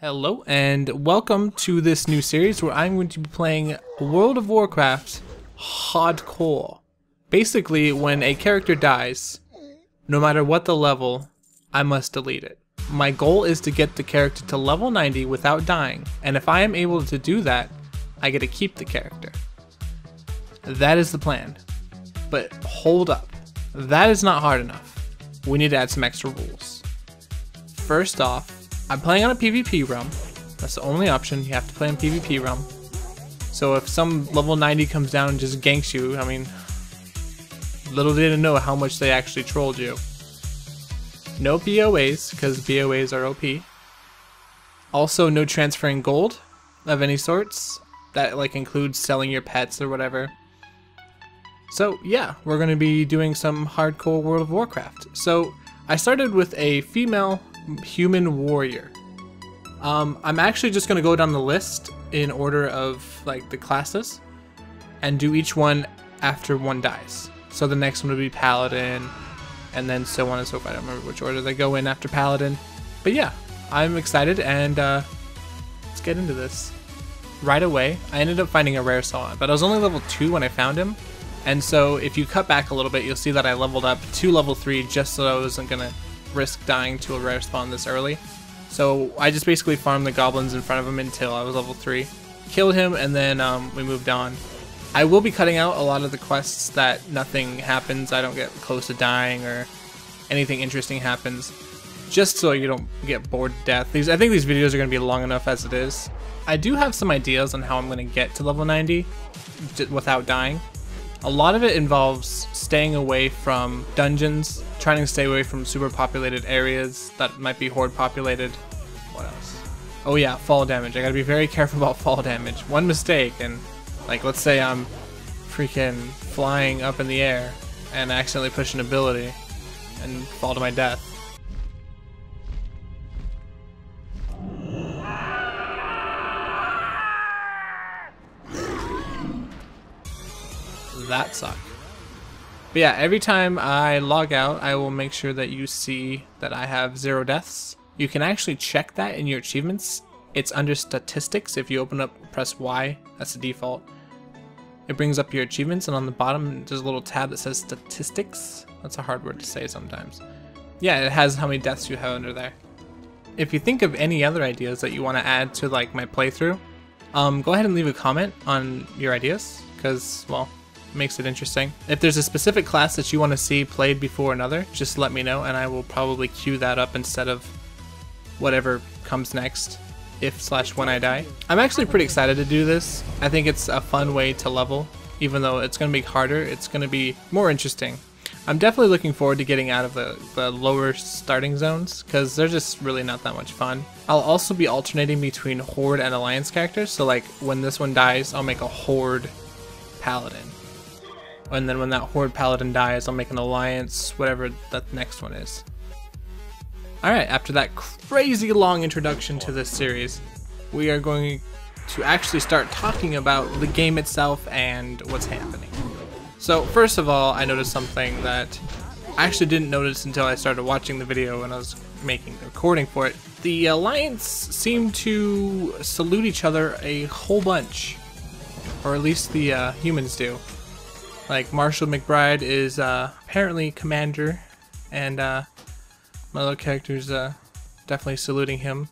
Hello and welcome to this new series where I'm going to be playing World of Warcraft Hardcore. Basically, when a character dies, no matter what the level, I must delete it. My goal is to get the character to level 90 without dying, and if I am able to do that, I get to keep the character. That is the plan. But hold up, that is not hard enough. We need to add some extra rules. First off, I'm playing on a PvP realm. That's the only option. You have to play on PvP realm. So if some level 90 comes down and just ganks you, I mean, little did they know how much they actually trolled you. No BOAs, because BOAs are OP. Also, no transferring gold of any sorts. That like includes selling your pets or whatever. So yeah, we're going to be doing some hardcore World of Warcraft. So I started with a female human warrior. I'm actually just going to go down the list in order of like the classes and do each one after one dies. So the next one would be paladin and then so on and so forth. I don't remember which order they go in after paladin. But yeah, I'm excited and let's get into this. Right away, I ended up finding a rare Salon, but I was only level 2 when I found him. And so if you cut back a little bit, you'll see that I leveled up to level 3 just so I wasn't going to risk dying to a rare spawn this early. So I just basically farmed the goblins in front of him until I was level 3. Killed him and then we moved on. I will be cutting out a lot of the quests that nothing happens, I don't get close to dying or anything interesting happens. Just so you don't get bored to death. I think these videos are going to be long enough as it is. I do have some ideas on how I'm going to get to level 90 without dying. A lot of it involves staying away from dungeons, trying to stay away from super populated areas that might be horde populated. What else? Oh yeah, fall damage. I gotta be very careful about fall damage. One mistake and like let's say I'm freaking flying up in the air and accidentally push an ability and fall to my death. That sucked. But yeah, every time I log out, I will make sure that you see that I have 0 deaths. You can actually check that in your achievements. It's under statistics. If you open up, press Y, that's the default. It brings up your achievements, and on the bottom there's a little tab that says statistics. That's a hard word to say sometimes. Yeah, it has how many deaths you have under there. If you think of any other ideas that you want to add to like my playthrough, go ahead and leave a comment on your ideas, because, well, makes it interesting. If there's a specific class that you want to see played before another, just let me know and I will probably queue that up instead of whatever comes next, if/when I die. I'm actually pretty excited to do this. I think it's a fun way to level. Even though it's going to be harder, it's going to be more interesting. I'm definitely looking forward to getting out of the lower starting zones because they're just really not that much fun. I'll also be alternating between Horde and Alliance characters, so like when this one dies, I'll make a Horde Paladin. And then when that Horde Paladin dies, I'll make an Alliance, whatever that next one is. Alright, after that crazy long introduction to this series, we are going to actually start talking about the game itself and what's happening. So first of all, I noticed something that I actually didn't notice until I started watching the video when I was making the recording for it. The Alliance seem to salute each other a whole bunch, or at least the humans do. Like Marshall McBride is apparently commander, and my little character's definitely saluting him.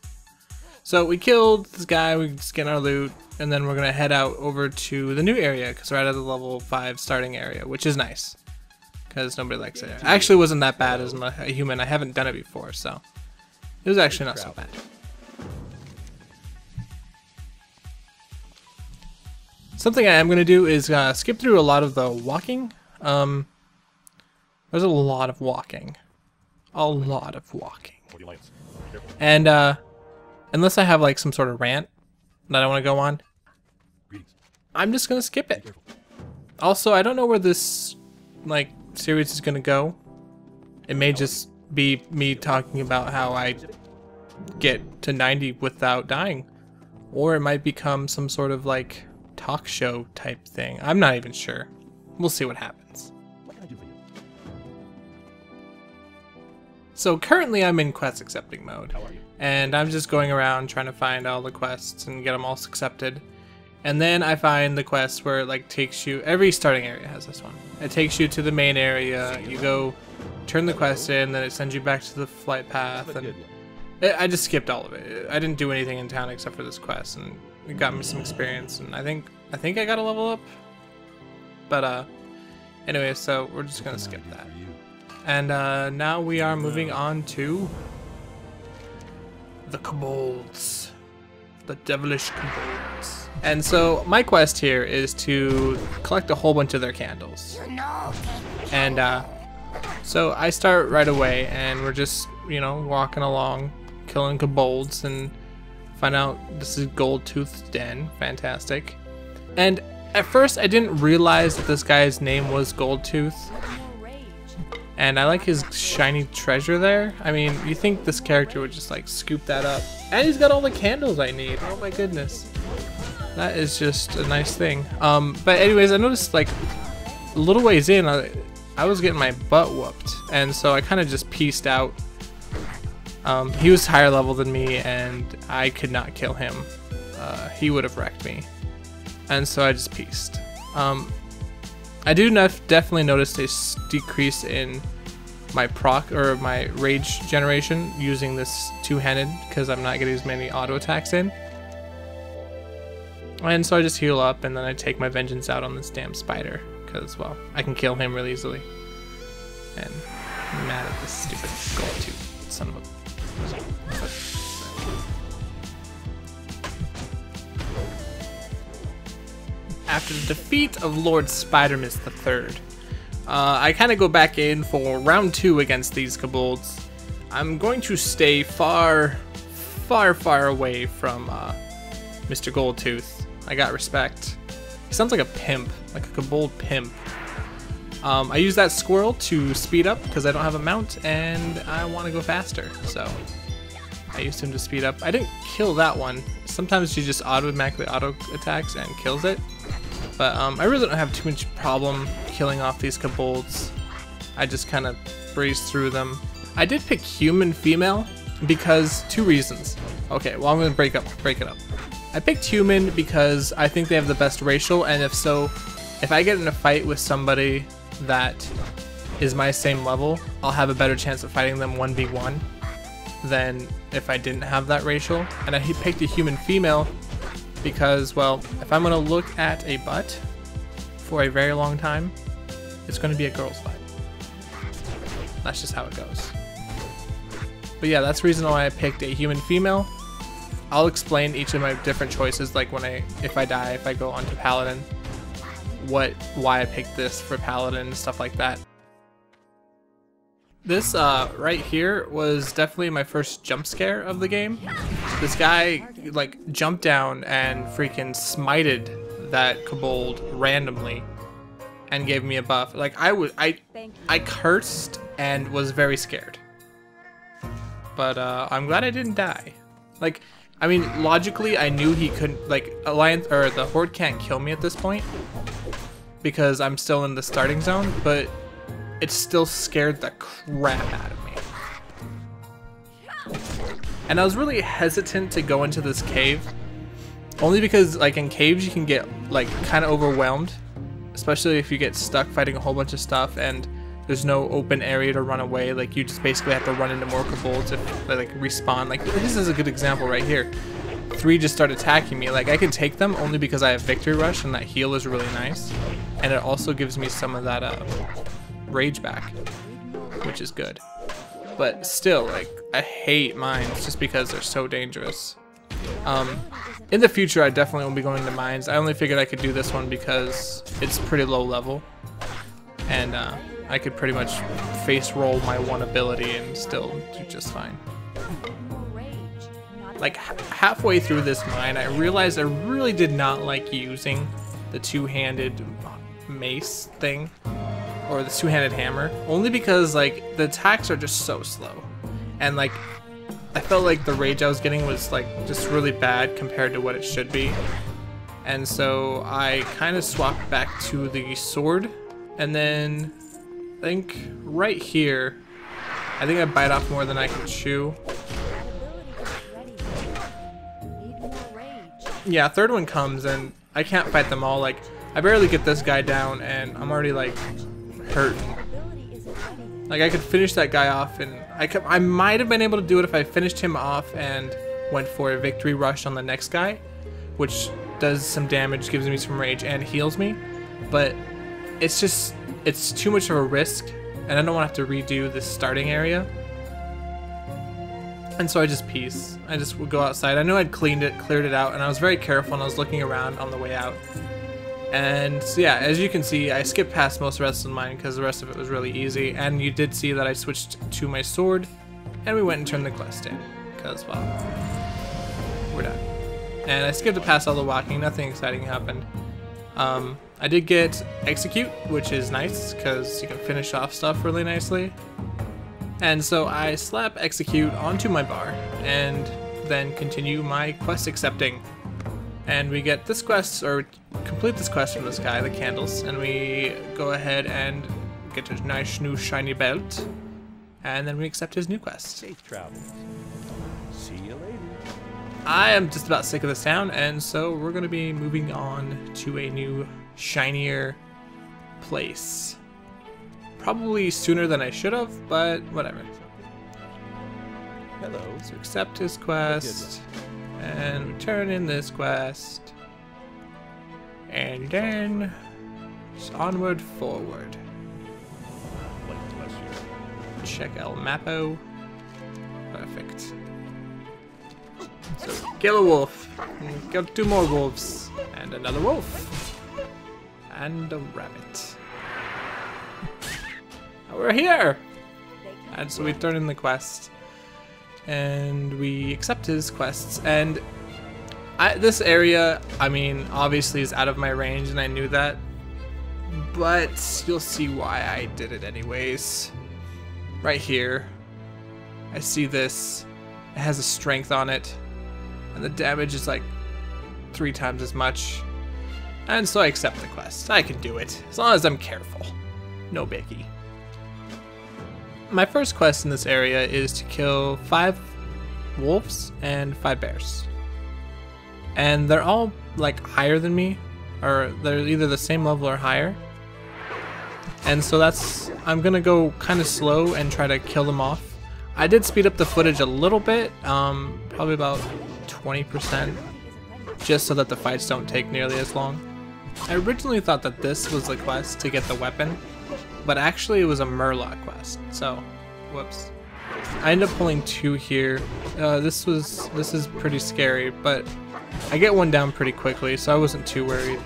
So we killed this guy, we just get our loot, and then we're gonna head out over to the new area because we're out of the level 5 starting area, which is nice because nobody likes it. Actually, it wasn't that bad as a human. I haven't done it before, so it was actually not so bad. Something I am going to do is skip through a lot of the walking. There's a lot of walking. A lot of walking. And unless I have like some sort of rant that I want to go on, I'm just going to skip it. Also, I don't know where this like series is going to go. It may just be me talking about how I get to 90 without dying. Or it might become some sort of like talk show type thing. I'm not even sure. We'll see what happens. So currently I'm in quest accepting mode, and I'm just going around trying to find all the quests and get them all accepted. And then I find the quest where it like takes you, every starting area has this one. It takes you to the main area, you go turn the quest in, then it sends you back to the flight path, and I just skipped all of it. I didn't do anything in town except for this quest, and it got me some experience, and I think I got a level up. But anyway, so we're just gonna skip that. And now we are moving on to the kobolds. The devilish kobolds. And so my quest here is to collect a whole bunch of their candles. And so I start right away, and we're just, you know, walking along, killing kobolds, and find out this is Goldtooth's den. Fantastic. And at first I didn't realize that this guy's name was Goldtooth. And I like his shiny treasure there. I mean, you think this character would just like scoop that up. And he's got all the candles I need. Oh my goodness. That is just a nice thing. But anyways, I noticed like a little ways in, I was getting my butt whooped. And so I kind of just pieced out. He was higher level than me, and I could not kill him. He would have wrecked me. And so I just pieced. I do definitely notice a decrease in my proc or my rage generation using this two-handed because I'm not getting as many auto attacks in. And so I just heal up, and then I take my vengeance out on this damn spider because, well, I can kill him really easily. And I'm mad at this stupid Goldtooth son of a... After the defeat of Lord Spidermus III, I kind of go back in for round 2 against these kobolds. I'm going to stay far away from Mr. Goldtooth. I got respect. He sounds like a pimp, like a kobold pimp. I use that squirrel to speed up because I don't have a mount and I want to go faster, so I used him to speed up. I didn't kill that one. Sometimes she just automatically auto attacks and kills it. But I really don't have too much problem killing off these kobolds. I just kind of breeze through them. I did pick human female because 2 reasons. Okay, well I'm gonna break it up. I picked human because I think they have the best racial, and if so, if I get in a fight with somebody that is my same level, I'll have a better chance of fighting them 1v1 than if I didn't have that racial. And I picked a human female because, well, if I'm gonna look at a butt for a very long time, it's gonna be a girl's butt. That's just how it goes. But yeah, that's the reason why I picked a human female. I'll explain each of my different choices, like if I die, if I go onto paladin, why I picked this for paladin and stuff like that. This right here was definitely my first jump scare of the game. This guy like jumped down and freaking smited that kobold randomly and gave me a buff. Like I cursed and was very scared. But I'm glad I didn't die. Like, I mean, logically I knew he couldn't, like, Alliance or the Horde can't kill me at this point because I'm still in the starting zone, but it still scared the crap out of me. And I was really hesitant to go into this cave, only because like in caves you can get like kind of overwhelmed, especially if you get stuck fighting a whole bunch of stuff and there's no open area to run away. Like you just basically have to run into more kobolds if they like respawn. Like this is a good example right here. 3 just start attacking me. Like I can take them only because I have Victory Rush and that heal is really nice, and it also gives me some of that rage back, which is good. But still, like, I hate mines just because they're so dangerous. In the future I definitely won't be going to mines. I only figured I could do this one because it's pretty low level, and I could pretty much face roll my one ability and still do just fine. Like halfway through this mine I realized I really did not like using the two-handed mace thing, or the two-handed hammer, only because like the attacks are just so slow, and like I felt like the rage I was getting was like just really bad compared to what it should be, and so I kind of swapped back to the sword. And then I think right here I think I bite off more than I can chew. Yeah, third one comes and I can't fight them all. Like, I barely get this guy down and I'm already like hurting. Like, I could finish that guy off, and I might have been able to do it if I finished him off and went for a victory rush on the next guy, which does some damage, gives me some rage, and heals me. But it's just, it's too much of a risk, and I don't want to have to redo this starting area. And so I just peace. I just would go outside. I knew I'd cleared it out, and I was very careful, and I was looking around on the way out. And so yeah, as you can see, I skipped past most of the rest of mine because the rest of it was really easy. And you did see that I switched to my sword, and we went and turned the quest in because, well, we're done. And I skipped past all the walking. Nothing exciting happened. I did get execute, which is nice because you can finish off stuff really nicely. And so I slap execute onto my bar and then continue my quest accepting. And we get this quest, or complete this quest from this guy, the candles, and we go ahead and get a nice new shiny belt, and then we accept his new quest. Safe travels. See you later. I am just about sick of this town, and so we're going to be moving on to a new, shinier place. Probably sooner than I should have, but whatever. Hello. So accept his quest. And we turn in this quest, and then just onward forward. Check El Mapo. Perfect. So kill a wolf, and kill 2 more wolves, and another wolf, and a rabbit. And we're here! And so we turn in the quest. And we accept his quests, and this area, I mean, obviously is out of my range, and I knew that, but you'll see why I did it anyways. Right here, I see this, it has a strength on it, and the damage is like 3 times as much, and so I accept the quest. I can do it, as long as I'm careful. No biggie. My first quest in this area is to kill 5 wolves and 5 bears. And they're all like higher than me, or they're either the same level or higher. And so I'm gonna go kind of slow and try to kill them off. I did speed up the footage a little bit, probably about 20%, just so that the fights don't take nearly as long. I originally thought that this was the quest to get the weapon, but actually it was a Murloc quest, so whoops. I ended up pulling 2 here. This is pretty scary, but I get one down pretty quickly, so I wasn't too worried.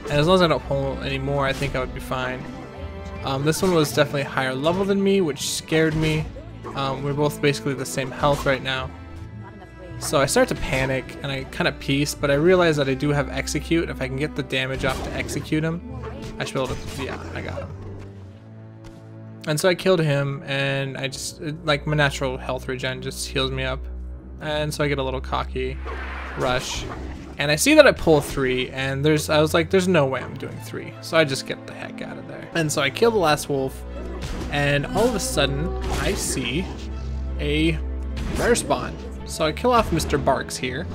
And as long as I don't pull any more, I think I would be fine. This one was definitely higher level than me, which scared me. We're both basically the same health right now. So I start to panic, and I kind of peace, but I realize that I do have execute. If I can get the damage off to execute him, I should be able to, yeah, I got him. And so I killed him, and I just, like, my natural health regen just heals me up. And so I get a little cocky rush. And I see that I pull 3, and I was like, there's no way I'm doing 3. So I just get the heck out of there. And so I kill the last wolf, and all of a sudden, I see a rare spawn. So I kill off Mr. Barks here,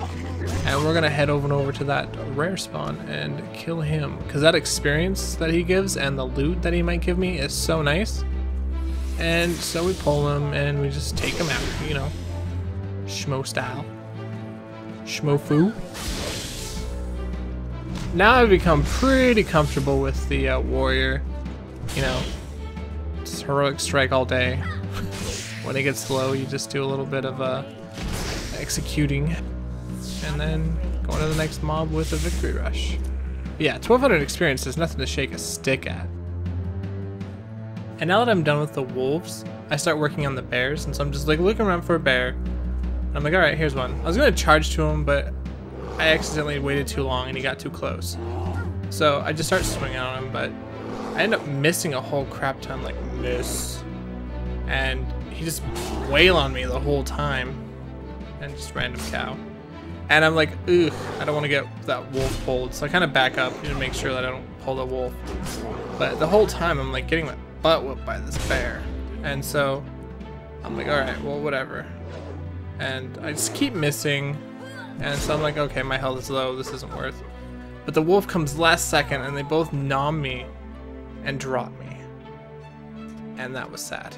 and we're gonna head over to that rare spawn and kill him. Because that experience that he gives and the loot that he might give me is so nice. And so we pull him and we just take him out, you know, Schmo style. Schmo-foo. Now I've become pretty comfortable with the warrior, you know, just heroic strike all day. When it gets low, you just do a little bit of executing, and then go on to the next mob with a victory rush. Yeah, 1200 experience is nothing to shake a stick at. And now that I'm done with the wolves, I start working on the bears, and so I'm just like looking around for a bear. And I'm like, alright, here's one. I was gonna charge to him, but I accidentally waited too long and he got too close. So I just start swinging on him, but I end up missing a whole crap ton, like miss. And he just wail on me the whole time. And just random cow. And I'm like, ugh, I don't want to get that wolf pulled. So I kind of back up to make sure that I don't pull the wolf. But the whole time I'm like getting my butt whooped by this bear. And so I'm like, alright, well, whatever. And I just keep missing. And so I'm like, okay, my health is low, this isn't worth. But the wolf comes last second, and they both nom me and drop me. And that was sad.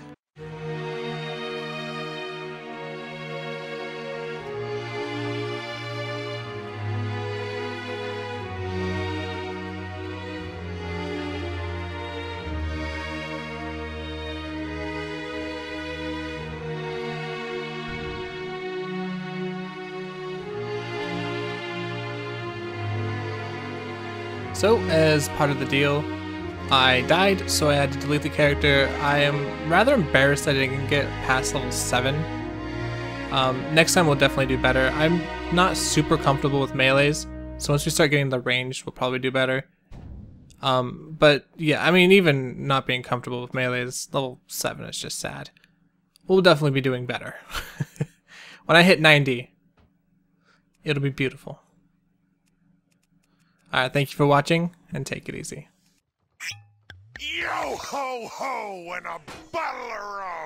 So, as part of the deal, I died, so I had to delete the character. I am rather embarrassed that I didn't get past level 7. Next time we'll definitely do better. I'm not super comfortable with melees, so once we start getting the range, we'll probably do better. But yeah, I mean, even not being comfortable with melees, level 7 is just sad. We'll definitely be doing better. When I hit 90, it'll be beautiful. Alright, thank you for watching, and take it easy. Yo ho ho and a bottle of rum!